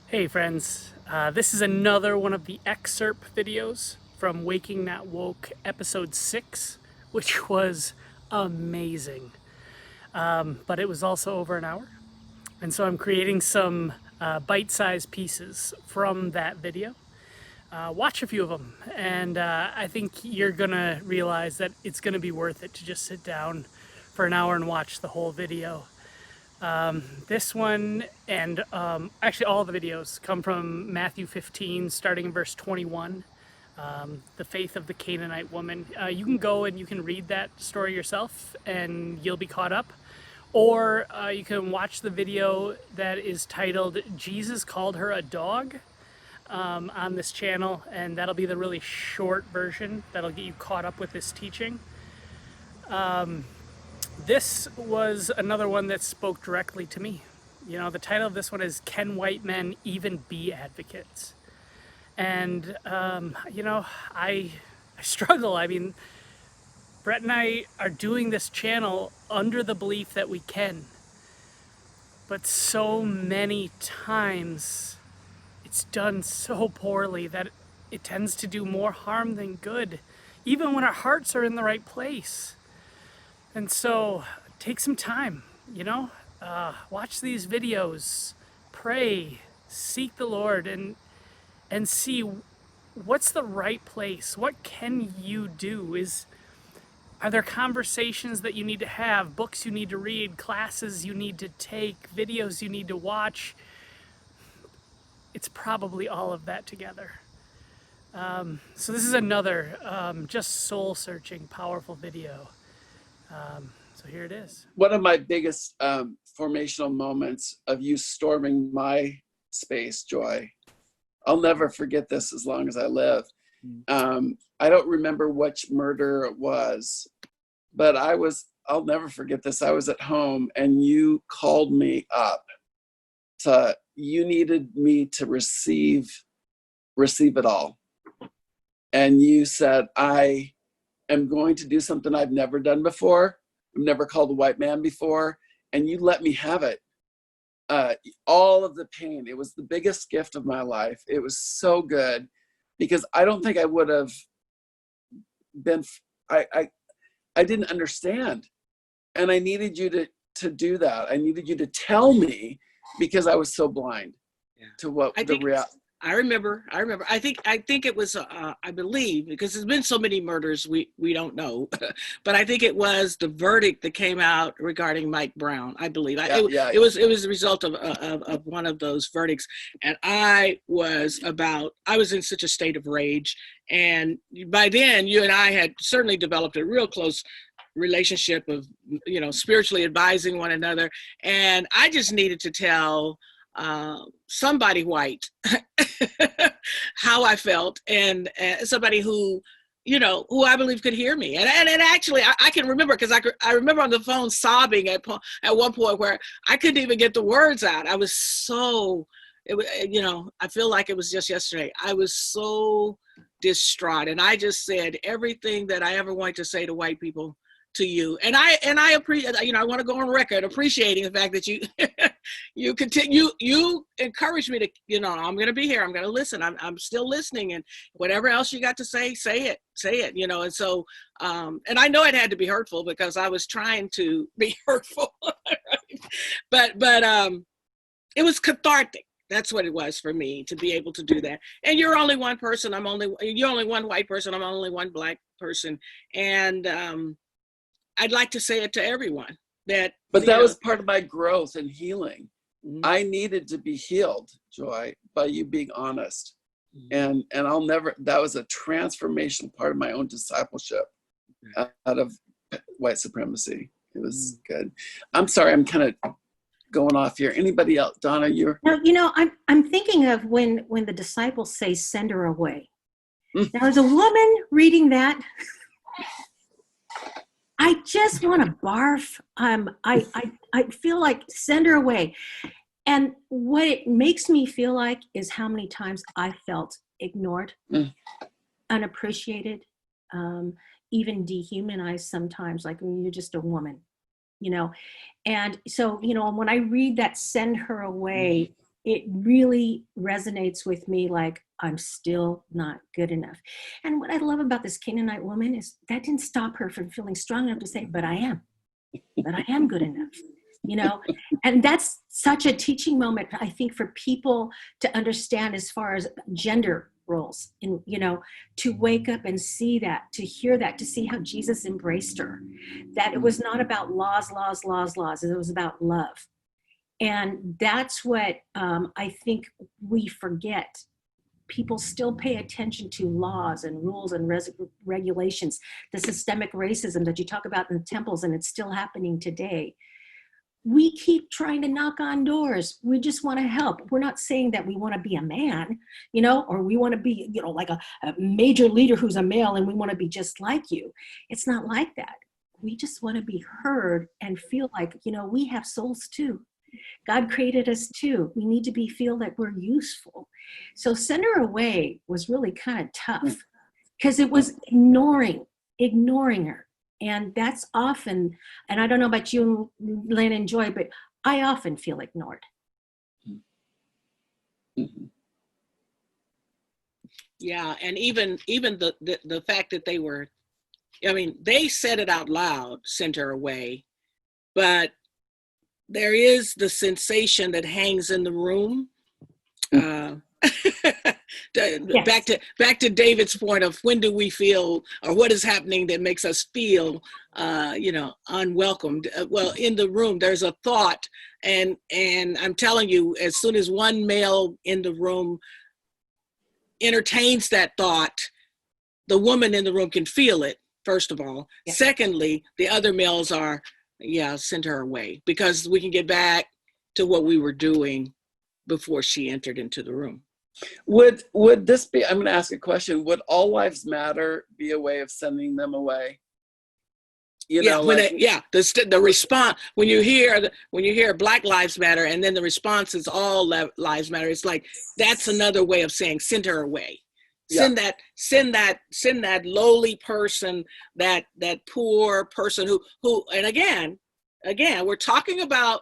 Hey friends, this is another one of the excerpt videos from Waking Not Woke episode 6, which was amazing. But it was also over an hour. And so I'm creating some bite-sized pieces from that video. Watch a few of them, and I think you're gonna realize that it's gonna be worth it to just sit down for an hour and watch the whole video. This one and actually all the videos come from Matthew 15, starting in verse 21, the faith of the Canaanite woman. You can go and you can read that story yourself and you'll be caught up. Or you can watch the video that is titled Jesus Called Her a Dog on this channel, and that'll be the really short version that'll get you caught up with this teaching. This was another one that spoke directly to me. You know, the title of this one is Can White Men Even Be Advocates? And, I struggle. I mean, Brett and I are doing this channel under the belief that we can. But so many times it's done so poorly that it tends to do more harm than good, even when our hearts are in the right place. And so take some time, watch these videos, pray, seek the Lord, and see what's the right place. What can you do? Are there conversations that you need to have, books you need to read, classes you need to take, videos you need to watch? It's probably all of that together. So this is another just soul-searching, powerful video. So here it is. One of my biggest formational moments of you storming my space, Joy. I'll never forget this as long as I live. I don't remember which murder it was, but I'll never forget this. I was at home and you called me up you needed me to receive it all. And you said, I am going to do something I've never done before. I've never called a white man before. And you let me have it. All of the pain. It was the biggest gift of my life. It was so good because I don't think I would have been, I didn't understand. And I needed you to do that. I needed you to tell me because I was so blind to what the reality. I remember. I think it was. I believe because there's been so many murders, we don't know, but I think it was the verdict that came out regarding Mike Brown. I believe. It was the result of one of those verdicts, and I was in such a state of rage, and by then you and I had certainly developed a real close relationship of spiritually advising one another, and I just needed to tell somebody white how I felt, and somebody who I believe could hear me, and actually I can remember because I remember on the phone sobbing at one point where I couldn't even get the words out. I was so I feel like it was just yesterday. I was so distraught, and I just said everything that I ever wanted to say to white people to you, and I appreciate, I want to go on record appreciating the fact that you you continue, you encourage me to, I'm going to be here, I'm going to listen, I'm still listening, and whatever else you got to say it, and so and I know it had to be hurtful because I was trying to be hurtful, but it was cathartic. That's what it was for me to be able to do that. And you're only one person. You're only one white person. I'm only one black person. And I'd like to say it to everyone that. But that was part of my growth and healing. Mm-hmm. I needed to be healed, Joy, by you being honest. Mm-hmm. And I'll never, that was a transformational part of my own discipleship out of white supremacy. It was good. I'm sorry, I'm kind of going off here. Anybody else? Donna, you're. Now, I'm thinking of when the disciples say, send her away. Now, as a woman reading that, I just want to barf. I feel like send her away. And what it makes me feel like is how many times I felt ignored, unappreciated, even dehumanized sometimes, like you're just a woman, And so, when I read that send her away, it really resonates with me, like I'm still not good enough. And what I love about this Canaanite woman is that didn't stop her from feeling strong enough to say, but I am good enough, you know? And that's such a teaching moment, I think, for people to understand as far as gender roles, and, you know, to wake up and see that, to hear that, to see how Jesus embraced her, that it was not about laws, it was about love. And that's what I think we forget. People still pay attention to laws and rules and regulations, the systemic racism that you talk about in the temples, and it's still happening today. We keep trying to knock on doors. We just want to help. We're not saying that we want to be a man, you know, or we want to be, you know, like a major leader who's a male and we want to be just like you. It's not like that. We just want to be heard and feel like, you know, we have souls too. God created us too. We need to feel that we're useful. So Send Her Away was really kind of tough because it was ignoring her. And that's often, and I don't know about you, Lynn and Joy, but I often feel ignored. Yeah, and even the fact that they were, I mean, they said it out loud, Send Her Away, but there is the sensation that hangs in the room. Yes. Back to David's point of when do we feel, or what is happening that makes us feel, you know, unwelcomed. Well, in the room, there's a thought, and I'm telling you, as soon as one male in the room entertains that thought, the woman in the room can feel it. First of all, yes. Secondly, the other males are, send her away, because we can get back to what we were doing before she entered into the room. Would this be, I'm going to ask a question, would All Lives Matter be a way of sending them away? You know, the response, when you hear Black Lives Matter and then the response is All Lives Matter, it's like, that's another way of saying send her away. Send that lowly person, that poor person who, and again, we're talking about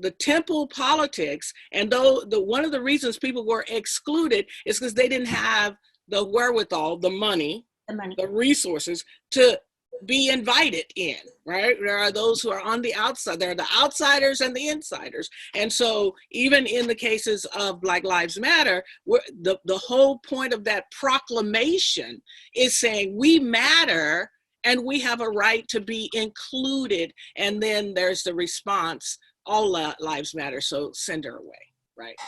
the temple politics, and one of the reasons people were excluded is because they didn't have the wherewithal, the money, the resources to be invited in, right? There are those who are on the outside. There are the outsiders and the insiders. And so even in the cases of Black Lives Matter, the whole point of that proclamation is saying we matter and we have a right to be included. And then there's the response, all lives matter, so send her away, right?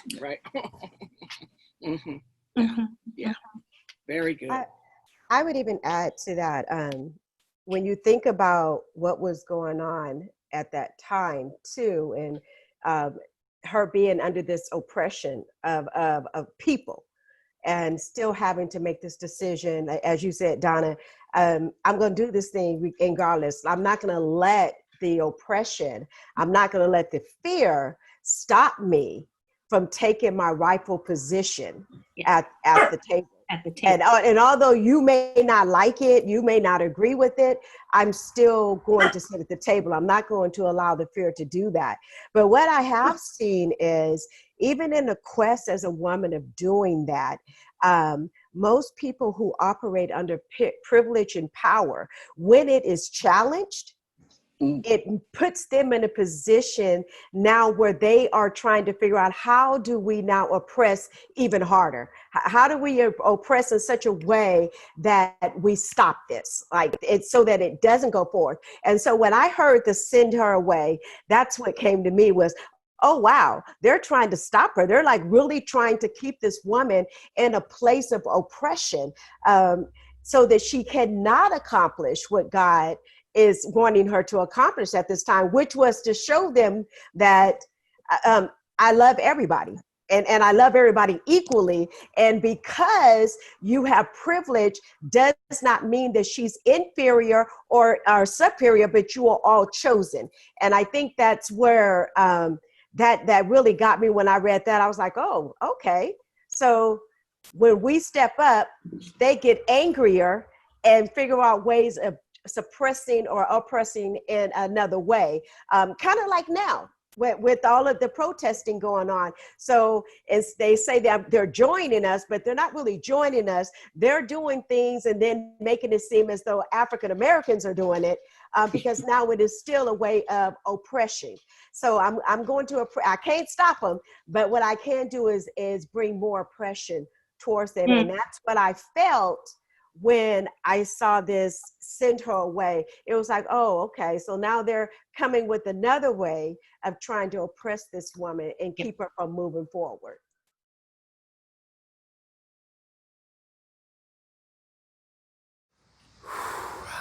Mm-hmm. Mm-hmm. Yeah, very good. I would even add to that, when you think about what was going on at that time too, and her being under this oppression of people and still having to make this decision, as you said, Donna, I'm going to do this thing regardless. I'm not going to let the oppression, I'm not going to let the fear stop me from taking my rightful position at the table. And although you may not like it, you may not agree with it, I'm still going to sit at the table. I'm not going to allow the fear to do that. But what I have seen is, even in the quest as a woman of doing that, most people who operate under privilege and power, when it is challenged, it puts them in a position now where they are trying to figure out, how do we now oppress even harder? How do we oppress in such a way that we stop this? Like, it's so that it doesn't go forth. And so when I heard the send her away, that's what came to me was, oh, wow, they're trying to stop her. They're like really trying to keep this woman in a place of oppression, so that she cannot accomplish what God is wanting her to accomplish at this time, which was to show them that I love everybody, and I love everybody equally. And because you have privilege does not mean that she's inferior or superior, but you are all chosen. And I think that's where that really got me when I read that. I was like, oh, okay. So when we step up, they get angrier and figure out ways of suppressing or oppressing in another way. Kind of like now with all of the protesting going on. So as they say that they're joining us, but they're not really joining us. They're doing things and then making it seem as though African Americans are doing it, because now it is still a way of oppression. So I'm going to, I can't stop them, but what I can do is bring more oppression towards them. And that's what I felt when I saw this send her away. It was like, oh, okay, so now they're coming with another way of trying to oppress this woman and keep her from moving forward.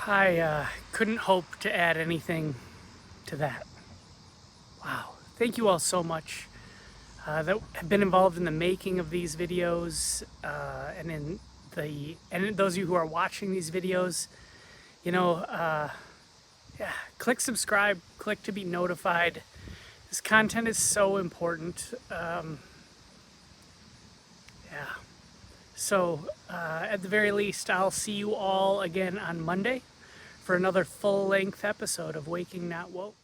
I couldn't hope to add anything to that. Wow. Thank you all so much that have been involved in the making of these videos, and those of you who are watching these videos. You know, yeah, click subscribe, click to be notified. This content is so important. Yeah. So at the very least, I'll see you all again on Monday for another full-length episode of Waking Not Woke.